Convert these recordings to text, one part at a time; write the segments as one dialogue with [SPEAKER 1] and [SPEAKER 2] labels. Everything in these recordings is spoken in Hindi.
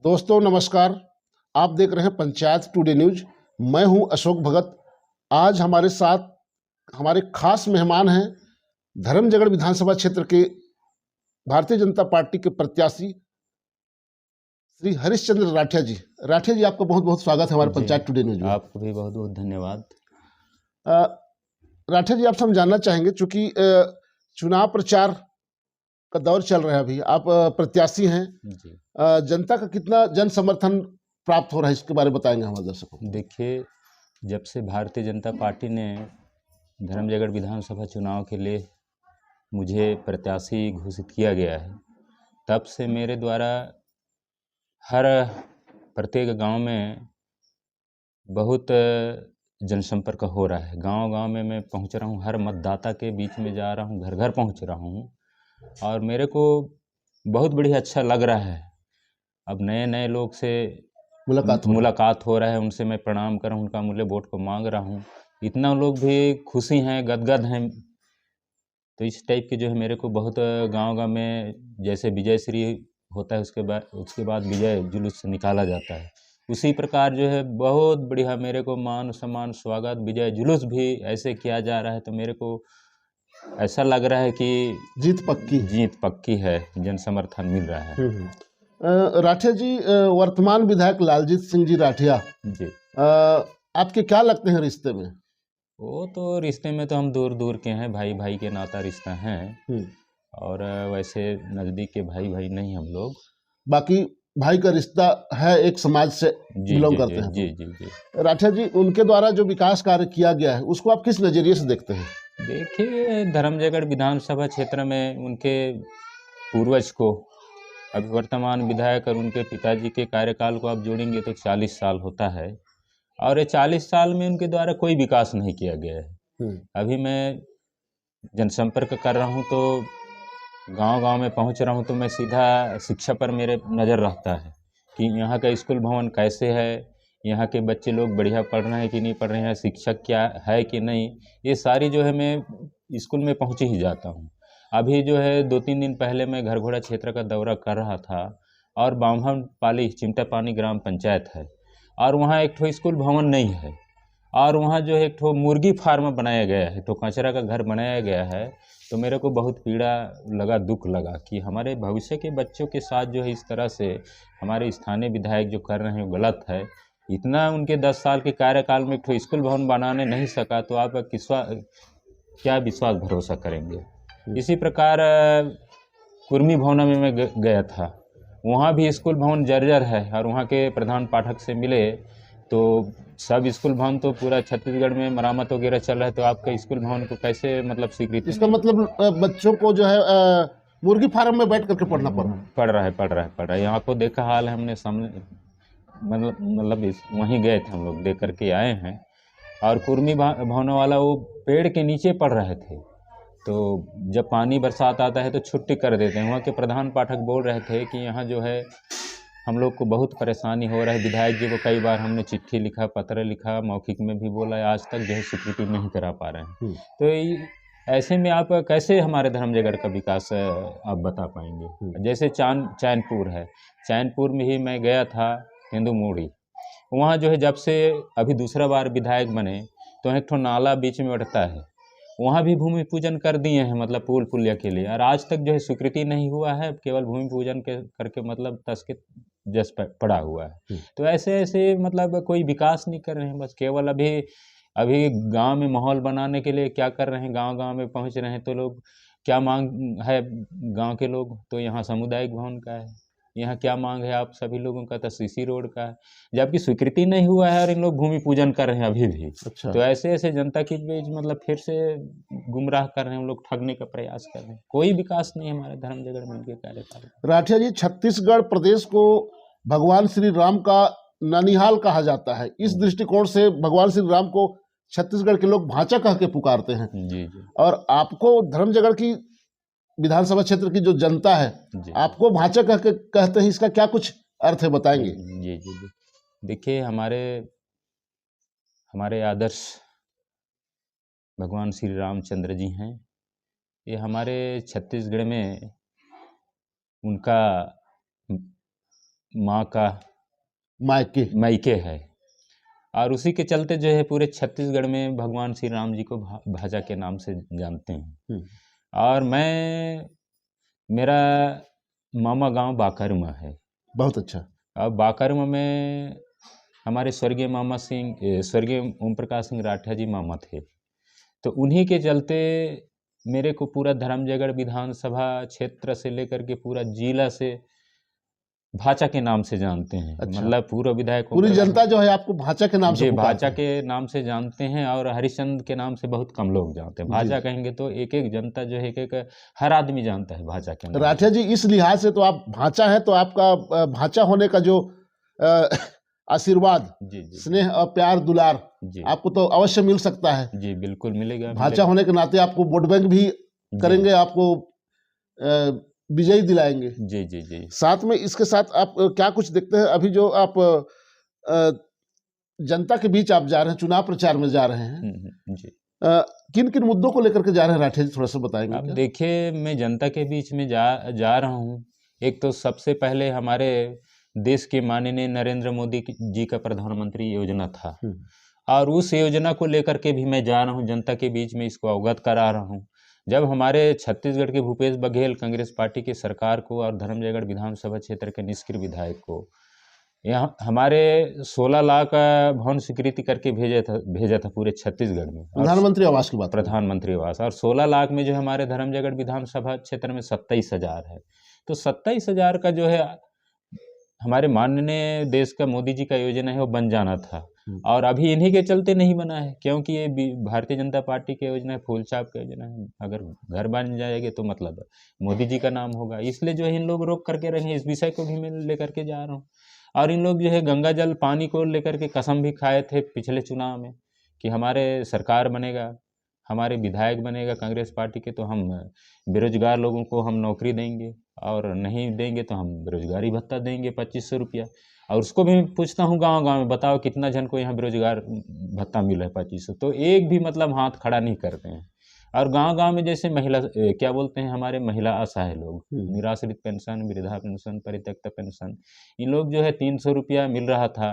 [SPEAKER 1] दोस्तों नमस्कार। आप देख रहे हैं पंचायत टुडे न्यूज। मैं हूं अशोक भगत। आज हमारे साथ हमारे खास मेहमान हैं धर्मजयगढ़ विधानसभा क्षेत्र के भारतीय जनता पार्टी के प्रत्याशी श्री हरिश्चंद्र राठिया जी। राठिया जी, आपका बहुत बहुत स्वागत है हमारे
[SPEAKER 2] जी,
[SPEAKER 1] पंचायत टुडे न्यूज में।
[SPEAKER 2] आपको भी बहुत बहुत धन्यवाद।
[SPEAKER 1] अ, राठिया जी, आपसे हम जानना चाहेंगे, चूंकि चुनाव प्रचार का दौर चल रहा है, अभी आप प्रत्याशी हैं।
[SPEAKER 2] जी,
[SPEAKER 1] जनता का कितना जन समर्थन प्राप्त हो रहा है, इसके बारे में बताएंगे हमारे दर्शकों को।
[SPEAKER 2] देखिए, जब से भारतीय जनता पार्टी ने धर्मजयगढ़ विधानसभा चुनाव के लिए मुझे प्रत्याशी घोषित किया गया है, तब से मेरे द्वारा हर प्रत्येक गांव में बहुत जनसंपर्क हो रहा है। गांव-गांव में मैं पहुंच रहा हूं, हर मतदाता के बीच में जा रहा हूं, घर-घर पहुंच रहा हूं और मेरे को बहुत बढ़िया अच्छा लग रहा है। अब नए-नए लोग से मुलाकात हो रहा है, उनसे मैं प्रणाम कर रहा हूँ, उनका मूल्य वोट को मांग रहा हूँ। इतना लोग भी खुशी हैं, गदगद हैं। तो इस टाइप के जो है मेरे को बहुत गांव-गांव में जैसे विजय श्री होता है, उसके बाद विजय जुलूस निकाला जाता है, उसी प्रकार जो है बहुत बढ़िया मेरे को मान सम्मान स्वागत विजय जुलूस भी ऐसे किया जा रहा है। तो मेरे को ऐसा लग रहा है कि जीत पक्की है, जन समर्थन मिल रहा है।
[SPEAKER 1] राठिया जी, वर्तमान विधायक लालजीत सिंह जी राठिया
[SPEAKER 2] जी,
[SPEAKER 1] आपके क्या लगते हैं रिश्ते में?
[SPEAKER 2] वो तो रिश्ते में तो हम दूर दूर के हैं, भाई भाई के नाता रिश्ता है। और वैसे नज़दीक के भाई भाई नहीं हम लोग।
[SPEAKER 1] बाकी भाई का रिश्ता है, एक समाज से बिलोंग करते हैं।
[SPEAKER 2] जी जी जी।
[SPEAKER 1] राठिया जी, उनके द्वारा जो विकास कार्य किया गया है, उसको आप किस नज़रिए से देखते हैं?
[SPEAKER 2] देखिए, धर्मजयगढ़ विधानसभा क्षेत्र में उनके पूर्वज को, अभी वर्तमान विधायक और उनके पिताजी के कार्यकाल को आप जोड़ेंगे तो 40 साल होता है और ये 40 साल में उनके द्वारा कोई विकास नहीं किया गया है। अभी मैं जनसंपर्क कर रहा हूँ तो गांव-गांव में पहुँच रहा हूँ तो मैं सीधा शिक्षा पर मेरे नज़र रहता है कि यहाँ का स्कूल भवन कैसे है, यहाँ के बच्चे लोग बढ़िया पढ़ रहे हैं कि नहीं पढ़ रहे हैं, शिक्षक क्या है कि नहीं, ये सारी जो है मैं स्कूल में पहुँच ही जाता हूँ। अभी जो है 2-3 दिन पहले मैं घरघोड़ा क्षेत्र का दौरा कर रहा था और बामहनपाली चिमटा पानी ग्राम पंचायत है और वहाँ एक ठो स्कूल भवन नहीं है और वहाँ जो है एक ठो मुर्गी फार्म बनाया गया है, तो कचरा का घर बनाया गया है। तो मेरे को बहुत पीड़ा लगा, दुख लगा कि हमारे भविष्य के बच्चों के साथ जो है इस तरह से हमारे स्थानीय विधायक जो कर रहे हैं वो गलत है। इतना उनके 10 साल के कार्यकाल में एक ठो स्कूल भवन बनाने नहीं सका तो आप क्या विश्वास भरोसा करेंगे। इसी प्रकार कुर्मी भवन में मैं गया था, वहाँ भी स्कूल भवन जर्जर है और वहाँ के प्रधान पाठक से मिले तो सब स्कूल भवन तो पूरा छत्तीसगढ़ में मरामत वगैरह चल रहा है, तो आपका स्कूल भवन को कैसे मतलब स्वीकृति?
[SPEAKER 1] इसका मतलब बच्चों को जो है मुर्गी फार्म में बैठ करके पढ़ना
[SPEAKER 2] पड़ रहा है। यहाँ को देखा हाल है हमने सामने, मतलब वहीं गए थे हम लोग, देख करके आए हैं। और कुर्मी भवन वाला वो पेड़ के नीचे पढ़ रहे थे, तो जब पानी बरसात आता है तो छुट्टी कर देते हैं। वहाँ के प्रधान पाठक बोल रहे थे कि यहाँ जो है हम लोग को बहुत परेशानी हो रहा है। विधायक जी को कई बार हमने चिट्ठी लिखा, पत्र लिखा, मौखिक में भी बोला, आज तक जो है स्वीकृति नहीं करा पा रहे हैं। तो ऐसे में आप कैसे हमारे धर्मजयगढ़ का विकास आप बता पाएंगे? जैसे चैनपुर है, चैनपुर में ही मैं गया था, तेंदू मोड़ी, वहाँ जो है जब से अभी दूसरा बार विधायक बने तो एक ठो नाला बीच में उठता है, वहाँ भी भूमि पूजन कर दिए हैं, मतलब पुल पुलिया के लिए, और आज तक जो है स्वीकृति नहीं हुआ है। केवल भूमि पूजन करके मतलब तस के जस पड़ा हुआ है। तो ऐसे ऐसे मतलब कोई विकास नहीं कर रहे हैं, बस केवल अभी अभी गांव में माहौल बनाने के लिए क्या कर रहे हैं, गांव-गांव में पहुंच रहे हैं तो लोग क्या मांग है, गांव के लोग तो यहाँ सामुदायिक भवन का है, यहाँ क्या मांग है आप सभी लोगों का तो सीसी रोड का है, जबकि स्वीकृति नहीं हुआ है और इन लोग भूमि पूजन कर रहे हैं अभी भी।
[SPEAKER 1] अच्छा।
[SPEAKER 2] तो ऐसे ऐसे जनता के बीच मतलब फिर से गुमराह कर रहे हैं, हम लोग ठगने का प्रयास कर रहे हैं। कोई विकास नहीं हमारे धर्मजयगढ़ में उनके कार्यकाल।
[SPEAKER 1] राठिया जी, छत्तीसगढ़ प्रदेश को भगवान श्री राम का ननिहाल कहा जाता है। इस दृष्टिकोण से भगवान श्री राम को छत्तीसगढ़ के लोग भांचा कह के पुकारते हैं।
[SPEAKER 2] जी जी।
[SPEAKER 1] और आपको धर्मजयगढ़ की विधानसभा क्षेत्र की जो जनता है
[SPEAKER 2] जी।
[SPEAKER 1] आपको भांचा कह के कहते हैं, इसका क्या कुछ अर्थ है, बताएंगे?
[SPEAKER 2] जी जी जी। देखिए, हमारे आदर्श भगवान श्री रामचंद्र जी हैं। ये हमारे छत्तीसगढ़ में उनका माँ का
[SPEAKER 1] मायके।
[SPEAKER 2] मायके है। और उसी के चलते जो है पूरे छत्तीसगढ़ में भगवान श्री राम जी को भाजा के नाम से जानते हैं। और मेरा मामा गांव बाकरवा है।
[SPEAKER 1] बहुत अच्छा।
[SPEAKER 2] अब बाकरवा में हमारे स्वर्गीय ओम प्रकाश सिंह राठिया जी मामा थे। तो उन्हीं के चलते मेरे को पूरा धर्मजयगढ़ विधानसभा क्षेत्र से लेकर के पूरा जिला से भाचा के नाम से जानते हैं।
[SPEAKER 1] अच्छा।
[SPEAKER 2] मतलब पूर्व विधायक
[SPEAKER 1] पूरी जनता जो है आपको भाचा के नाम से
[SPEAKER 2] जी
[SPEAKER 1] पुकारती
[SPEAKER 2] भाचा
[SPEAKER 1] है।
[SPEAKER 2] के नाम से जानते हैं, और हरिश्चंद्र के नाम से बहुत कम लोग जानते हैं।
[SPEAKER 1] जी।
[SPEAKER 2] भाचा कहेंगे तो एक एक जनता जो है, एक हर आदमी जानता है भाचा के नाम
[SPEAKER 1] राठिया जी, इस लिहाज से तो आप भाचा है, तो आपका भाचा होने का जो अ, आशीर्वाद,
[SPEAKER 2] जी जी
[SPEAKER 1] स्नेह और प्यार दुलार
[SPEAKER 2] जी
[SPEAKER 1] आपको तो अवश्य मिल सकता है।
[SPEAKER 2] जी बिल्कुल मिलेगा।
[SPEAKER 1] भाचा होने के नाते आपको वोट बैंक भी करेंगे, आपको विजयी दिलाएंगे।
[SPEAKER 2] जी जी जी
[SPEAKER 1] साथ में इसके साथ आप क्या कुछ देखते हैं अभी जो आप जनता के बीच आप जा रहे हैं, चुनाव प्रचार में जा रहे हैं,
[SPEAKER 2] जी।
[SPEAKER 1] किन किन मुद्दों को लेकर के जा रहे हैं राठिया जी, थोड़ा सा बताएंगे
[SPEAKER 2] अब
[SPEAKER 1] क्या?
[SPEAKER 2] देखिए, मैं जनता के बीच में जा रहा हूँ। एक तो सबसे पहले हमारे देश के माननीय नरेंद्र मोदी जी का प्रधानमंत्री योजना था, और उस योजना को लेकर के भी मैं जा रहा हूँ जनता के बीच में, इसको अवगत करा रहा हूँ। जब हमारे छत्तीसगढ़ के भूपेश बघेल कांग्रेस पार्टी की सरकार को और धर्मजयगढ़ विधानसभा क्षेत्र के निष्क्रिय विधायक को यहाँ हमारे 16 लाख भवन स्वीकृति करके भेजा था पूरे छत्तीसगढ़ में।
[SPEAKER 1] प्रधानमंत्री आवास की बात करें।
[SPEAKER 2] प्रधानमंत्री आवास, और 16 लाख में जो हमारे धर्मजयगढ़ विधानसभा क्षेत्र में 27,000 है। तो 27,000 का जो है हमारे माननीय देश का मोदी जी का योजना है, वो बन जाना था। और अभी इन्हीं के चलते नहीं बना है, क्योंकि ये भारतीय जनता पार्टी की योजना है, फूल छाप की योजना है। अगर घर बन जाएगी तो मतलब मोदी जी का नाम होगा, इसलिए जो है इन लोग रोक करके रखे। इस विषय को भी मैं लेकर के जा रहा हूँ। और इन लोग जो है गंगा जल पानी को लेकर के कसम भी खाए थे पिछले चुनाव में कि हमारे सरकार बनेगा, हमारे विधायक बनेगा कांग्रेस पार्टी के, तो हम बेरोजगार लोगों को हम नौकरी देंगे, और नहीं देंगे तो हम बेरोजगारी भत्ता देंगे 2500 रुपया। और उसको भी पूछता हूँ गांव गांव में, बताओ कितना जन को यहाँ बेरोजगार भत्ता मिला है 2500, तो एक भी मतलब हाथ खड़ा नहीं करते हैं। और गांव गांव में जैसे महिला क्या बोलते हैं, हमारे महिला असहाय लोग, निराश्रित पेंशन, वृद्धा पेंशन, परित्यक्ता पेंशन, इन लोग जो है 300 रुपया मिल रहा था,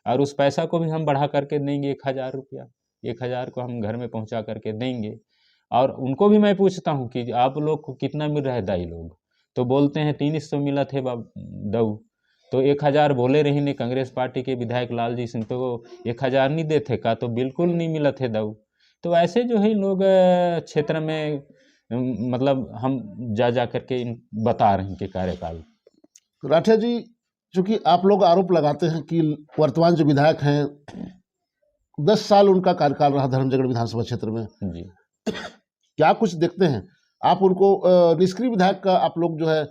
[SPEAKER 2] और उस पैसा को भी हम बढ़ा करके देंगे 1000 रुपया। 1000 को हम घर में पहुंचा करके देंगे। और उनको भी मैं पूछता हूं कि आप लोग को कितना मिल रहा है दाई लोग, तो बोलते हैं 300 मिला थे दऊ। तो 1000 बोले रही ने कांग्रेस पार्टी के विधायक लालजी सिंह, तो 1000 नहीं देते का, तो बिल्कुल नहीं मिला थे दऊ। तो ऐसे जो है लोग क्षेत्र में मतलब हम जा करके बता रहे हैं कि कार्यकाल।
[SPEAKER 1] राठिया जी, चूंकि आप लोग आरोप लगाते हैं कि वर्तमान जो विधायक हैं 10 साल उनका कार्यकाल रहा धर्मजयगढ़ विधानसभा क्षेत्र में
[SPEAKER 2] जी,
[SPEAKER 1] क्या कुछ देखते हैं आप उनको? निष्क्रिय विधायक का आप लोग जो है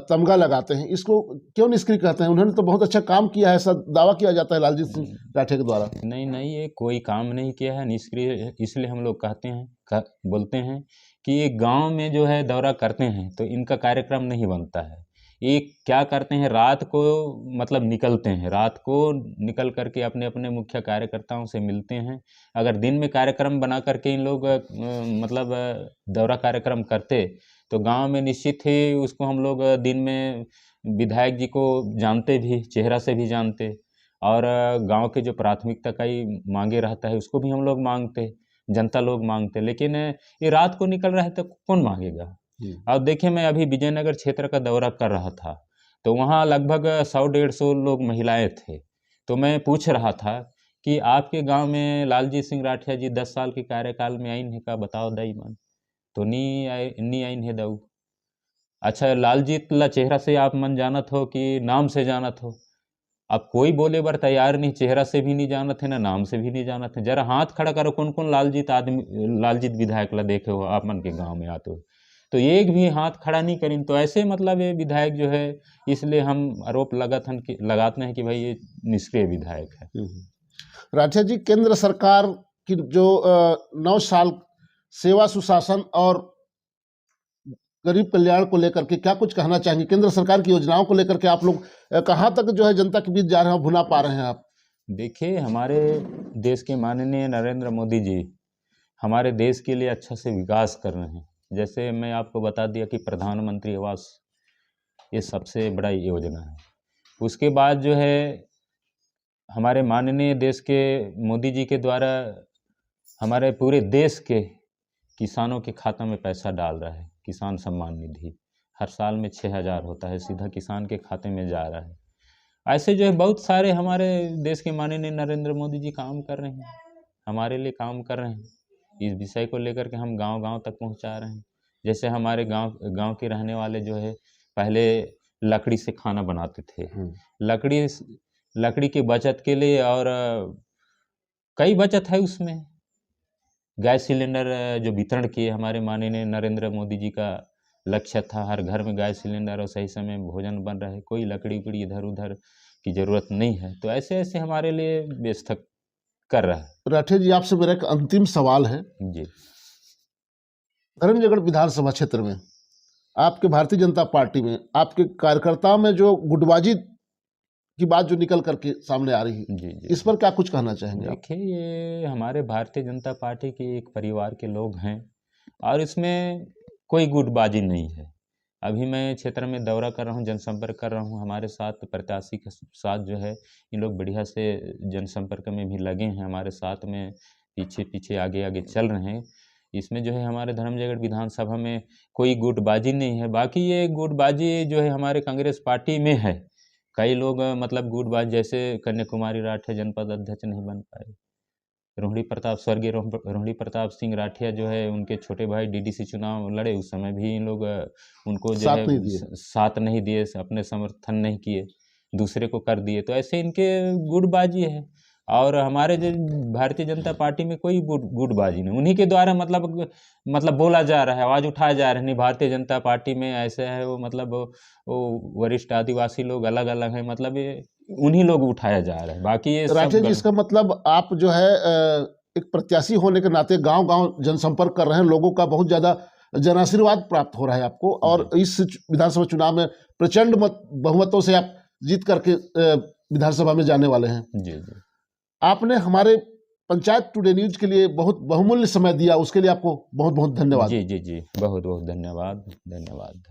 [SPEAKER 1] तमगा लगाते हैं, इसको क्यों निष्क्रिय कहते हैं? उन्होंने तो बहुत अच्छा काम किया है, ऐसा दावा किया जाता है लालजी सिंह राठिया के द्वारा।
[SPEAKER 2] नहीं नहीं, ये कोई काम नहीं किया है, निष्क्रिय इसलिए हम लोग कहते हैं, बोलते हैं कि ये गांव में जो है दौरा करते हैं तो इनका कार्यक्रम नहीं बनता है। ये क्या करते हैं, रात को मतलब निकलते हैं, रात को निकल करके अपने अपने मुख्य कार्यकर्ताओं से मिलते हैं। अगर दिन में कार्यक्रम बना करके इन लोग मतलब दौरा कार्यक्रम करते तो गांव में निश्चित ही उसको हम लोग दिन में विधायक जी को जानते भी, चेहरा से भी जानते, और गांव के जो प्राथमिकता का ही मांगे रहता है उसको भी हम लोग मांगते, जनता लोग मांगते। लेकिन ये रात को निकल रहा है तो कौन मांगेगा? अब देखिए, मैं अभी विजयनगर क्षेत्र का दौरा कर रहा था, तो वहाँ लगभग 100-150 लोग महिलाएं थे। तो मैं पूछ रहा था कि आपके गांव में लालजी सिंह राठिया जी 10 साल के कार्यकाल में आइन है का, बताओ दाई मन। तो नहीं आइन है दाऊ। अच्छा, लालजीत ला चेहरा से आप मन जानत हो कि नाम से जानत हो? अब कोई बोले बर तैयार नहीं, चेहरा से भी नहीं जानत है ना नाम से भी नहीं जानत है। जरा हाथ खड़ा करो, कौन कौन लालजीत विधायक ला देखे हो आप मन के गांव में आते हो? तो एक भी हाथ खड़ा नहीं करीन। तो ऐसे मतलब ये विधायक जो है, इसलिए हम आरोप लगाते हैं कि भाई ये निष्क्रिय विधायक है।
[SPEAKER 1] राठिया जी, केंद्र सरकार की जो 9 साल सेवा सुशासन और गरीब कल्याण को लेकर के क्या कुछ कहना चाहेंगे? केंद्र सरकार की योजनाओं को लेकर के आप लोग कहाँ तक जो है जनता के बीच जा रहे हैं, भुना पा रहे हैं आप?
[SPEAKER 2] देखिए, हमारे देश के माननीय नरेंद्र मोदी जी हमारे देश के लिए अच्छा से विकास कर रहे हैं। जैसे मैं आपको बता दिया कि प्रधानमंत्री आवास ये सबसे बड़ा योजना है। उसके बाद जो है हमारे माननीय देश के मोदी जी के द्वारा हमारे पूरे देश के किसानों के खातों में पैसा डाल रहा है। किसान सम्मान निधि हर साल में 6,000 होता है, सीधा किसान के खाते में जा रहा है। ऐसे जो है बहुत सारे हमारे देश के माननीय नरेंद्र मोदी जी काम कर रहे हैं, हमारे लिए काम कर रहे हैं। इस विषय को लेकर के हम गांव-गांव तक पहुंचा रहे हैं। जैसे हमारे गांव के रहने वाले जो है पहले लकड़ी से खाना बनाते थे। लकड़ी की बचत के लिए और कई बचत है उसमें। गैस सिलेंडर जो वितरण किए हमारे माननीय नरेंद्र मोदी जी का लक्ष्य था हर घर में गैस सिलेंडर और सही समय में भोजन बन रहा है, कोई लकड़ी उकड़ी इधर उधर की ज़रूरत नहीं है। तो ऐसे ऐसे हमारे लिए व्यवस्था कर रहा है।
[SPEAKER 1] राठिया जी, आपसे मेरा एक अंतिम सवाल है।
[SPEAKER 2] जी,
[SPEAKER 1] धर्मजयगढ़ विधानसभा क्षेत्र में आपके भारतीय जनता पार्टी में आपके कार्यकर्ताओं में जो गुटबाजी की बात जो निकल करके सामने आ रही है,
[SPEAKER 2] जी, जी।
[SPEAKER 1] इस पर क्या कुछ कहना चाहेंगे आप?
[SPEAKER 2] देखिए, ये हमारे भारतीय जनता पार्टी के एक परिवार के लोग हैं और इसमें कोई गुटबाजी नहीं है। अभी मैं क्षेत्र में दौरा कर रहा हूँ, जनसंपर्क कर रहा हूँ। हमारे साथ प्रत्याशी के साथ जो है इन लोग बढ़िया से जनसंपर्क में भी लगे हैं, हमारे साथ में पीछे पीछे आगे आगे चल रहे हैं। इसमें जो है हमारे धर्मजयगढ़ विधानसभा में कोई गुटबाजी नहीं है। बाकी ये गुटबाजी जो है हमारे कांग्रेस पार्टी में है। कई लोग मतलब गुटबाज जैसे कन्याकुमारी राठिया जनपद अध्यक्ष नहीं बन पाए। स्वर्गीय रोहिणी प्रताप सिंह राठिया जो है उनके छोटे भाई डीडीसी चुनाव लड़े, उस समय भी इन लोग उनको जो है साथ नहीं दिए, अपने समर्थन नहीं किए, दूसरे को कर दिए। तो ऐसे इनके गुटबाजी है। और हमारे जो भारतीय जनता पार्टी में कोई गुटबाजी नहीं, उन्हीं के द्वारा मतलब बोला जा रहा है, आवाज़ उठाया जा रहा है। नहीं, भारतीय जनता पार्टी में ऐसे है वो, मतलब वो वरिष्ठ आदिवासी लोग अलग अलग हैं, मतलब ये उन्हीं लोग उठाया जा रहा है। बाकी ये
[SPEAKER 1] राठिया जी, इसका मतलब आप जो है एक प्रत्याशी होने के नाते गांव गांव जनसंपर्क कर रहे हैं, लोगों का बहुत ज्यादा जनाशीर्वाद प्राप्त हो रहा है आपको, और इस विधानसभा चुनाव में प्रचंड बहुमतों से आप जीत करके विधानसभा में जाने वाले हैं।
[SPEAKER 2] जी जी।
[SPEAKER 1] आपने हमारे पंचायत टुडे न्यूज के लिए बहुत बहुमूल्य समय दिया, उसके लिए आपको बहुत बहुत धन्यवाद।
[SPEAKER 2] जी जी जी, बहुत बहुत धन्यवाद।